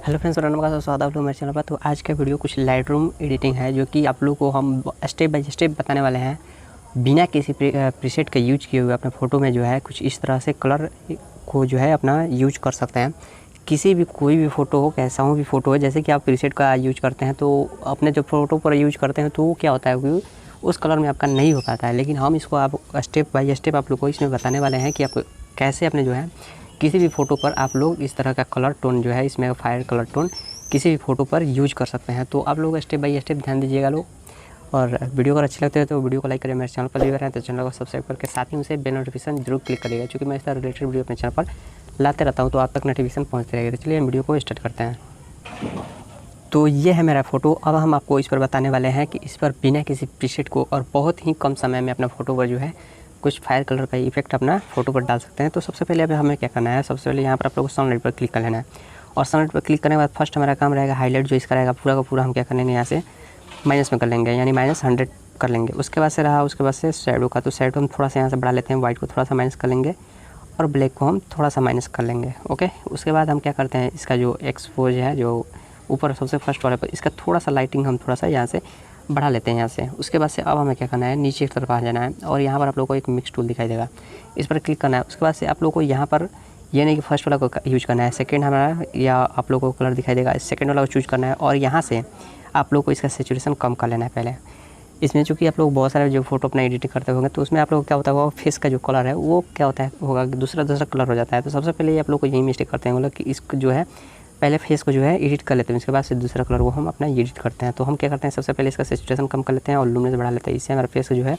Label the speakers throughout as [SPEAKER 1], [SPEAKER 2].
[SPEAKER 1] Hello friends, मेरा नाम का स्वागत है आप लोग मेरे चैनल पर। तो आज का वीडियो कुछ लाइटरूम एडिटिंग है, जो कि आप लोग को हम स्टेप बाय स्टेप बताने वाले हैं। बिना किसी प्रीसेट का यूज किए हुए अपने फ़ोटो में जो है कुछ इस तरह से कलर को जो है अपना यूज कर सकते हैं। किसी भी कोई भी फ़ोटो हो, कैसा हो भी फ़ोटो हो, जैसे कि आप प्रीसेट का यूज करते हैं तो अपने जब फ़ोटो पर यूज करते हैं तो क्या होता है कि उस कलर में आपका नहीं हो पाता है। लेकिन हम इसको आप स्टेप बाय स्टेप आप लोग को इसमें बताने वाले हैं कि आप कैसे अपने जो है किसी भी फ़ोटो पर आप लोग इस तरह का कलर टोन जो है इसमें फायर कलर टोन किसी भी फ़ोटो पर यूज कर सकते हैं। तो आप लोग स्टेप बाय स्टेप ध्यान दीजिएगा लोग, और वीडियो अगर अच्छे लगते हैं तो वीडियो को लाइक करें। मेरे चैनल पर भी रहें तो चैनल को सब्सक्राइब करके साथ ही उसे बेल नोटिफिकेशन जरूर क्लिक करिएगा, क्योंकि मैं इस तरह रिलेटेड वीडियो अपने चैनल पर लाते रहता हूँ तो आप तक नोटिफिकेशन पहुँचते रहेगा। तो चलिए वीडियो को स्टार्ट करते हैं। तो ये है मेरा फ़ोटो। अब हम आपको इस पर बताने वाले हैं कि इस पर बिना किसी प्रीसेट को और बहुत ही कम समय में अपना फ़ोटो पर जो है कुछ फायर कलर का इफेक्ट अपना फ़ोटो पर डाल सकते हैं। तो सबसे पहले अभी हमें क्या करना है, सबसे पहले यहाँ पर आप लोगों को सनलाइट पर क्लिक कर लेना है, और सनलाइट पर क्लिक करने के बाद फर्स्ट हमारा काम रहेगा हाईलाइट जो इसका रहेगा पूरा का पूरा हम क्या कर लेंगे, यहाँ से माइनस में कर लेंगे, यानी -100 कर लेंगे। उसके बाद से रहा उसके बाद से शैडो का, तो शैडो हम थोड़ा सा यहाँ से बढ़ा लेते हैं, वाइट को थोड़ा सा माइनस कर लेंगे और ब्लैक को हम थोड़ा सा माइनस कर लेंगे। ओके, उसके बाद हम क्या करते हैं, इसका जो एक्सपोज है जो ऊपर सबसे फर्स्ट वाले पर, इसका थोड़ा सा लाइटिंग हम थोड़ा सा यहाँ से बढ़ा लेते हैं यहाँ से। उसके बाद से अब हमें क्या करना है, नीचे की तरफ आ जाना है और यहाँ पर आप लोगों को एक मिक्स टूल दिखाई देगा, इस पर क्लिक करना है। उसके बाद से आप लोगों को यहाँ पर ये नहीं कि फर्स्ट वाला को यूज करना है, सेकंड हमारा या आप लोगों को कलर दिखाई देगा, सेकंड वाला को चूज करना है और यहाँ से आप लोगों को इसका सैचुरेशन कम कर लेना है पहले। इसमें चूँकि आप लोग बहुत सारे जो फोटो अपना एडिटिंग करते होंगे तो उसमें आप लोग क्या होता है, वो फेस का जो कलर है वो क्या होता है होगा दूसरा कलर हो जाता है। तो सबसे पहले आप लोग को यही मिस्टेक करते हैं, मतलब कि इसको जो है पहले फेस को जो है एडिट कर लेते हैं, उसके बाद से दूसरा कलर वो हम अपना एडिट करते हैं। तो हम क्या करते हैं, सबसे पहले इसका सैचुरेशन कम कर लेते हैं और लुमिनेंस बढ़ा लेते हैं। इससे हमारा फेस जो है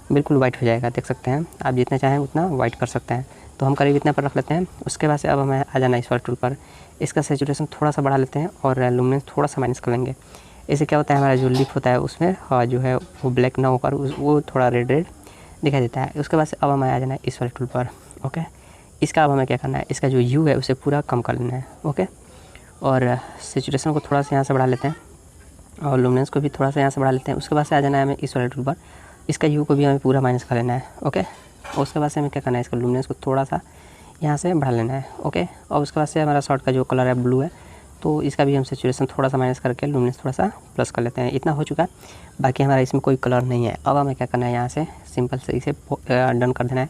[SPEAKER 1] बिल्कुल वाइट हो जाएगा, देख सकते हैं आप जितना चाहें उतना वाइट कर सकते हैं। तो हम करीब इतना पर रख लेते हैं। उसके बाद से अब हमें आ जाना इस वाले टूल पर, इसका सैचुरेशन थोड़ा सा बढ़ा लेते हैं और लुमिनेंस थोड़ा सा माइनस कर लेंगे। इससे क्या होता है, हमारा जो लिप होता है उसमें जो है वो ब्लैक ना होकर वो थोड़ा रेड दिखाई देता है। उसके बाद से अब हमें आ जाना है इस वाले टूल पर। ओके, इसका अब हमें क्या करना है, इसका जो यू है उसे पूरा कम कर लेना है। ओके, और सैचुरेशन को थोड़ा सा यहाँ से बढ़ा लेते हैं और लुमिनेंस को भी थोड़ा सा यहाँ से बढ़ा लेते हैं। उसके बाद से आ जाना है हमें इस वाले टूल पर, इसका यू को भी हमें पूरा माइनस कर लेना है। ओके, और उसके बाद से हमें क्या करना है, इसका लुमिनेंस को थोड़ा सा यहाँ से बढ़ा लेना है। ओके, और उसके बाद से हमारा शॉर्ट का जो कलर है ब्लू है, तो इसका भी हम सैचुरेशन थोड़ा सा माइनस करके लुमिनेंस थोड़ा सा प्लस कर लेते हैं। इतना हो चुका है, बाकी हमारा इसमें कोई कलर नहीं है। अब हमें क्या करना है, यहाँ से सिंपल से इसे डन कर देना है।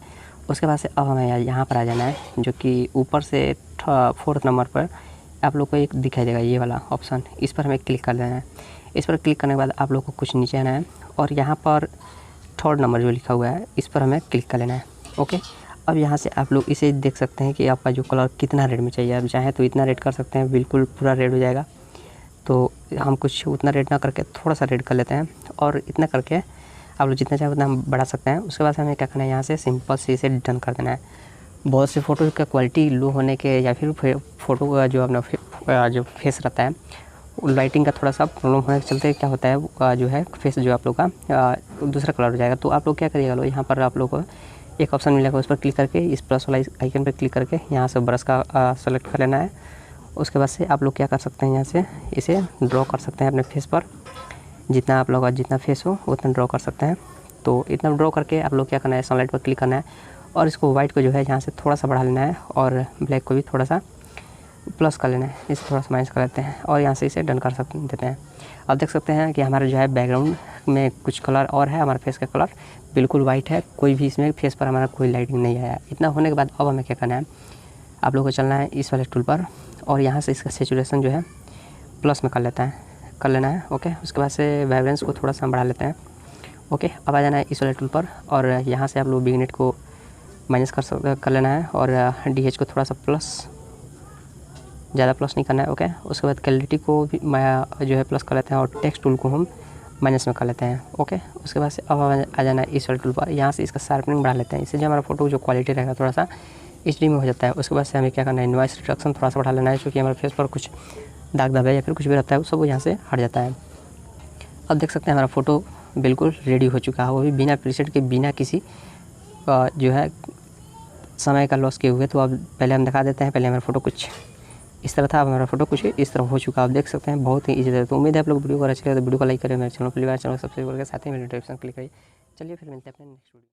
[SPEAKER 1] उसके बाद से अब हमें यहाँ पर आ जाना है, जो कि ऊपर से 4th नंबर पर आप लोग को एक दिखाई देगा ये वाला ऑप्शन, इस पर हमें क्लिक कर लेना है। इस पर क्लिक करने के बाद आप लोग को कुछ नीचे आना है और यहाँ पर 3rd नंबर जो लिखा हुआ है इस पर हमें क्लिक कर लेना है। ओके, अब यहाँ से आप लोग इसे देख सकते हैं कि आपका जो कलर कितना रेड में चाहिए। आप चाहें तो इतना रेड कर सकते हैं, बिल्कुल पूरा रेड हो जाएगा। तो हम कुछ उतना रेड ना करके थोड़ा सा रेड कर लेते हैं, और इतना करके आप लोग जितना चाहें उतना हम बढ़ा सकते हैं। उसके बाद हमें क्या करना है, यहाँ से सिंपल से इसे डन कर देना है। बहुत से फ़ोटो का क्वालिटी लो होने के या फिर फ़ोटो का जो अपना जो फेस रहता है लाइटिंग का थोड़ा सा प्रॉब्लम होने के चलते क्या होता है जो है फेस जो आप लोग का दूसरा कलर हो जाएगा। तो आप लोग क्या करिएगा, लो यहाँ पर आप लोग को एक ऑप्शन मिलेगा, उस पर क्लिक करके इस प्लस वाला आइकन पर क्लिक करके यहाँ से ब्रश का सेलेक्ट कर लेना है। उसके बाद से आप लोग क्या कर सकते हैं, यहाँ से इसे ड्रॉ कर सकते हैं अपने फेस पर, जितना आप लोग का जितना फेस हो उतना ड्रॉ कर सकते हैं। तो इतना ड्रॉ करके आप लोग क्या करना है, सनलाइट पर क्लिक करना है और इसको वाइट को जो है यहाँ से थोड़ा सा बढ़ा लेना है और ब्लैक को भी थोड़ा सा प्लस कर लेना है, इसे थोड़ा सा माइनस कर लेते हैं और यहाँ से इसे डन कर देते हैं। अब देख सकते हैं कि हमारा जो है बैकग्राउंड में कुछ कलर और है, हमारा फेस का कलर बिल्कुल वाइट है, कोई भी इसमें फेस पर हमारा कोई लाइटिंग नहीं आया। इतना होने के बाद अब हमें क्या करना है, आप लोगों को चलना है इस वाले टूल पर और यहाँ से इसका सैचुरेशन जो है प्लस में कर लेना है। ओके, उसके बाद से वाइब्रेंस को थोड़ा सा बढ़ा लेते हैं। ओके, अब आ जाना है इस वाले टूल पर और यहाँ से आप लोग बिगनेट को माइनस कर लेना है और DH को थोड़ा सा प्लस, ज़्यादा प्लस नहीं करना है। ओके, उसके बाद क्लैरिटी को भी जो है प्लस कर लेते हैं और टेक्स्ट टूल को हम माइनस में कर लेते हैं। ओके, उसके बाद से अब आ जाना है इस वाले टूल पर, यहाँ से इसका शार्पनिंग बढ़ा लेते हैं, इससे जो हमारा फोटो जो क्वालिटी रहेगा थोड़ा सा HD में हो जाता है। उसके बाद से हमें क्या करना है, नॉइस रिडक्शन थोड़ा सा बढ़ा लेना है, क्योंकि हमारे फेस पर कुछ दाग धब्बे या फिर कुछ भी रहता है वो सब यहाँ से हट जाता है। अब देख सकते हैं हमारा फ़ोटो बिल्कुल रेडी हो चुका है, वो भी बिना प्रीसेट के, बिना किसी जो है समय का लॉस किए हुए। तो अब पहले हम दिखा देते हैं, पहले हमारा फ़ोटो कुछ इस तरह था, अब हमारा फ़ोटो कुछ इस तरह हो चुका है। आप देख सकते हैं बहुत ही ईजी है। तो उम्मीद है आप लोग वीडियो को अच्छी लगे तो वीडियो को लाइक करें, मेरे चैनल पर सब्सक्राइब करके साथ ही मेरे नोटिफिकेशन क्लिक करिए। चलिए फिर मिलते हैं अपने नेक्स्ट वीडियो।